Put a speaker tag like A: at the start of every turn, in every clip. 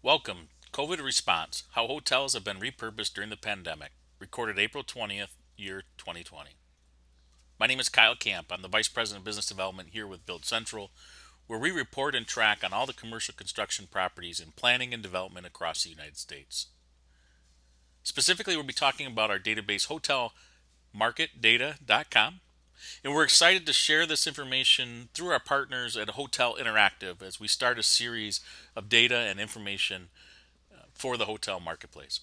A: Welcome, COVID Response, How Hotels Have Been Repurposed During the Pandemic, recorded April 20th, year 2020. My name is Kyle Camp. I'm the Vice President of Business Development here with BuildCentral, where we report and track on all the commercial construction properties in planning and development across the United States. Specifically, we'll be talking about our database HotelMarketData.com, and we're excited to share this information through our partners at Hotel Interactive as we start a series of data and information for the hotel marketplace.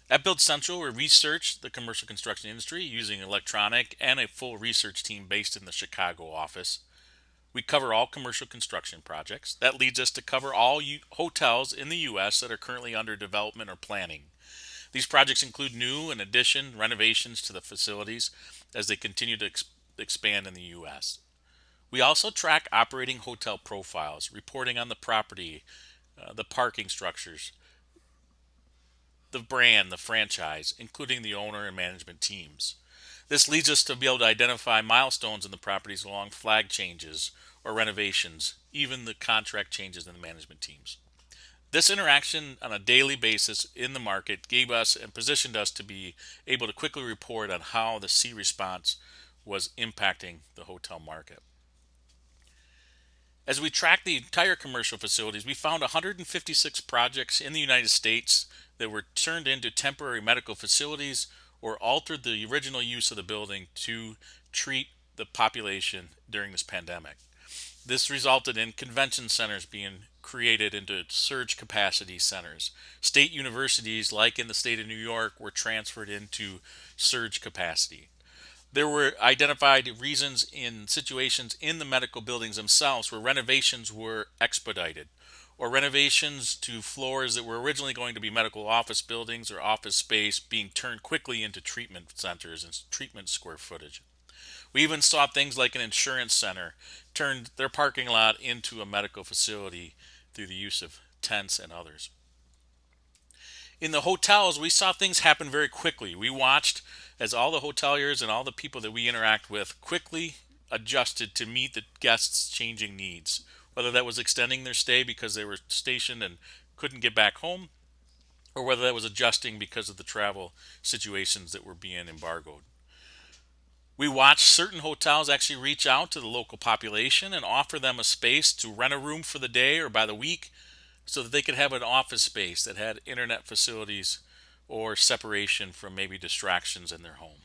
A: At BuildCentral, we research the commercial construction industry using electronic and a full research team based in the Chicago office. We cover all commercial construction projects. That leads us to cover all hotels in the U.S. that are currently under development or planning. These projects include new and addition renovations to the facilities as they continue to expand in the U.S. We also track operating hotel profiles, reporting on the property, the parking structures, the brand, the franchise, including the owner and management teams. This leads us to be able to identify milestones in the properties along flag changes or renovations, even the contract changes in the management teams. This interaction on a daily basis in the market gave us and positioned us to be able to quickly report on how the C response was impacting the hotel market. As we tracked the entire commercial facilities, we found 156 projects in the United States that were turned into temporary medical facilities or altered the original use of the building to treat the population during this pandemic. This resulted in convention centers being created into surge capacity centers. State universities, like in the state of New York, were transferred into surge capacity. There were identified reasons in situations in the medical buildings themselves where renovations were expedited, or renovations to floors that were originally going to be medical office buildings or office space being turned quickly into treatment centers and treatment square footage. We even saw things like an insurance center turned their parking lot into a medical facility through the use of tents and others. In the hotels, we saw things happen very quickly. We watched as all the hoteliers and all the people that we interact with quickly adjusted to meet the guests' changing needs, whether that was extending their stay because they were stationed and couldn't get back home, or whether that was adjusting because of the travel situations that were being embargoed. We watched certain hotels actually reach out to the local population and offer them a space to rent a room for the day or by the week so that they could have an office space that had internet facilities or separation from maybe distractions in their home.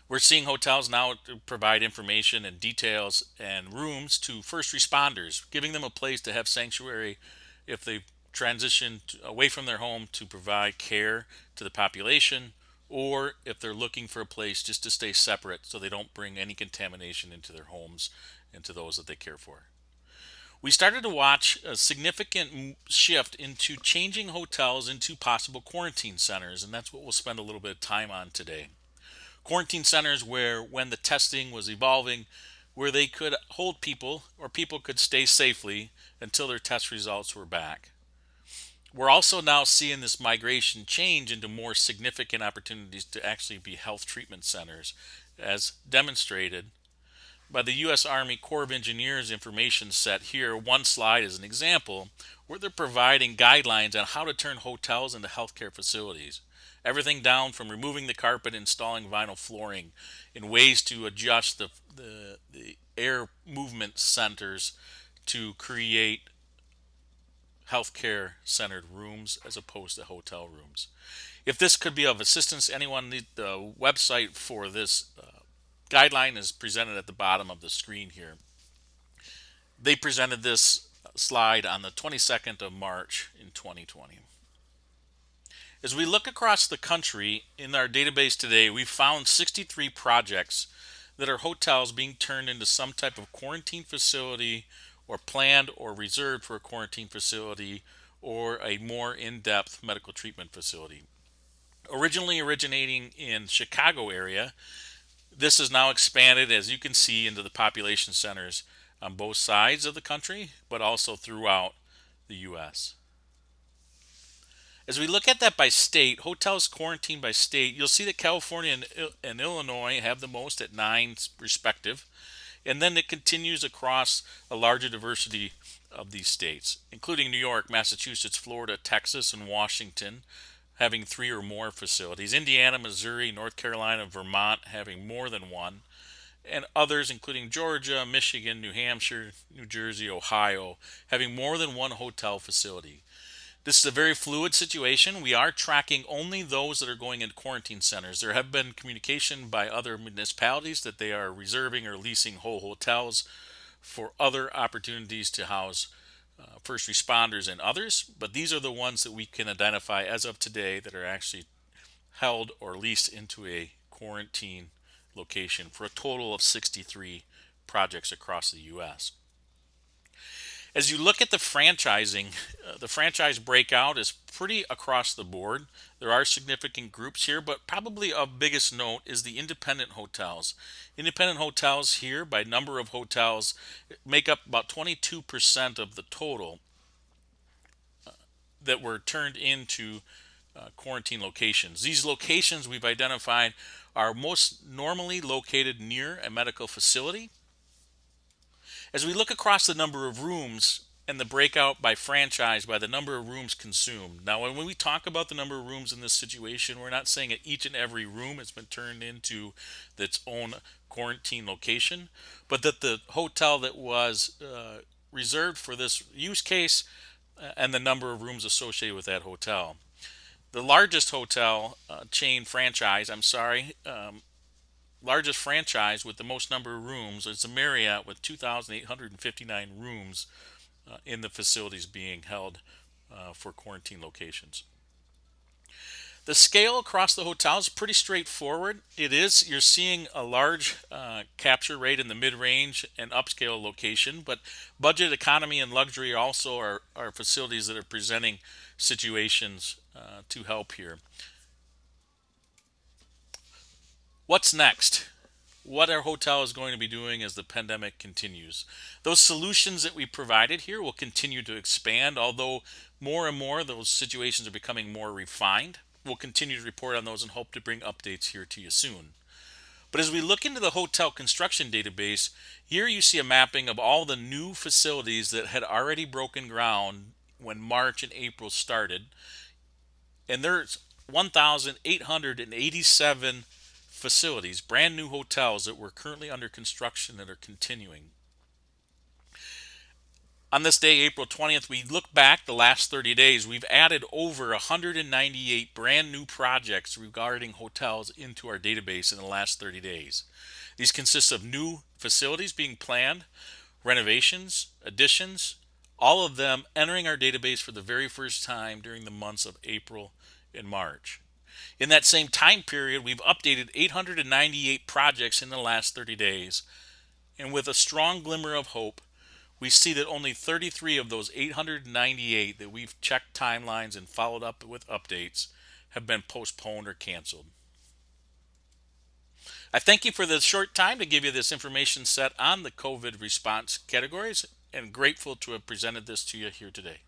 A: We're seeing hotels now provide information and details and rooms to first responders, giving them a place to have sanctuary if they transition away from their home to provide care to the population, or if they're looking for a place just to stay separate so they don't bring any contamination into their homes and to those that they care for. We started to watch a significant shift into changing hotels into possible quarantine centers, and that's what we'll spend a little bit of time on today. Quarantine centers where, when the testing was evolving, where they could hold people or people could stay safely until their test results were back. We're also now seeing this migration change into more significant opportunities to actually be health treatment centers, as demonstrated by the U.S. Army Corps of Engineers information set here. One slide is an example where they're providing guidelines on how to turn hotels into healthcare facilities. Everything down from removing the carpet, installing vinyl flooring, in ways to adjust the air movement centers to create healthcare centered rooms as opposed to hotel rooms. If this could be of assistance, anyone need the website for this guideline is presented at the bottom of the screen here. They presented this slide on the 22nd of March in 2020. As we look across the country in our database today, we found 63 projects that are hotels being turned into some type of quarantine facility or planned or reserved for a quarantine facility or a more in-depth medical treatment facility. Originally originating in Chicago area, this is now expanded, as you can see, into the population centers on both sides of the country, but also throughout the U.S. As we look at that by state, hotels quarantined by state, you'll see that California and Illinois have the most at 9 respective. And then it continues across a larger diversity of these states, including New York, Massachusetts, Florida, Texas, and Washington, having 3 or more facilities, Indiana, Missouri, North Carolina, Vermont having more than one, and others, including Georgia, Michigan, New Hampshire, New Jersey, Ohio, having more than one hotel facility. This is a very fluid situation. We are tracking only those that are going into quarantine centers. There have been communication by other municipalities that they are reserving or leasing whole hotels for other opportunities to house first responders and others, but these are the ones that we can identify as of today that are actually held or leased into a quarantine location for a total of 63 projects across the U.S. As you look at the franchise breakout is pretty across the board. There are significant groups here, but probably of biggest note is the independent hotels. Independent hotels here, by number of hotels, make up about 22% of the total that were turned into quarantine locations. These locations we've identified are most normally located near a medical facility. As we look across the number of rooms and the breakout by franchise by the number of rooms consumed. Now, when we talk about the number of rooms in this situation, we're not saying that each and every room has been turned into its own quarantine location, but that the hotel that was reserved for this use case and the number of rooms associated with that hotel. The largest hotel chain franchise, largest franchise with the most number of rooms is the Marriott with 2,859 rooms in the facilities being held for quarantine locations. The scale across the hotel is pretty straightforward. You're seeing a large capture rate in the mid-range and upscale location, but budget, economy, and luxury also are facilities that are presenting situations to help here. What's next? What our hotel is going to be doing as the pandemic continues. Those solutions that we provided here will continue to expand, although more and more those situations are becoming more refined. We'll continue to report on those and hope to bring updates here to you soon. But as we look into the hotel construction database, here you see a mapping of all the new facilities that had already broken ground when March and April started. And there's 1,887 facilities, brand new hotels that were currently under construction that are continuing. On this day, April 20th, we look back the last 30 days. We've added over 198 brand new projects regarding hotels into our database in the last 30 days. These consist of new facilities being planned, renovations, additions, all of them entering our database for the very first time during the months of April and March. In that same time period, we've updated 898 projects in the last 30 days. And with a strong glimmer of hope, we see that only 33 of those 898 that we've checked timelines and followed up with updates have been postponed or canceled. I thank you for this short time to give you this information set on the COVID response categories, and grateful to have presented this to you here today.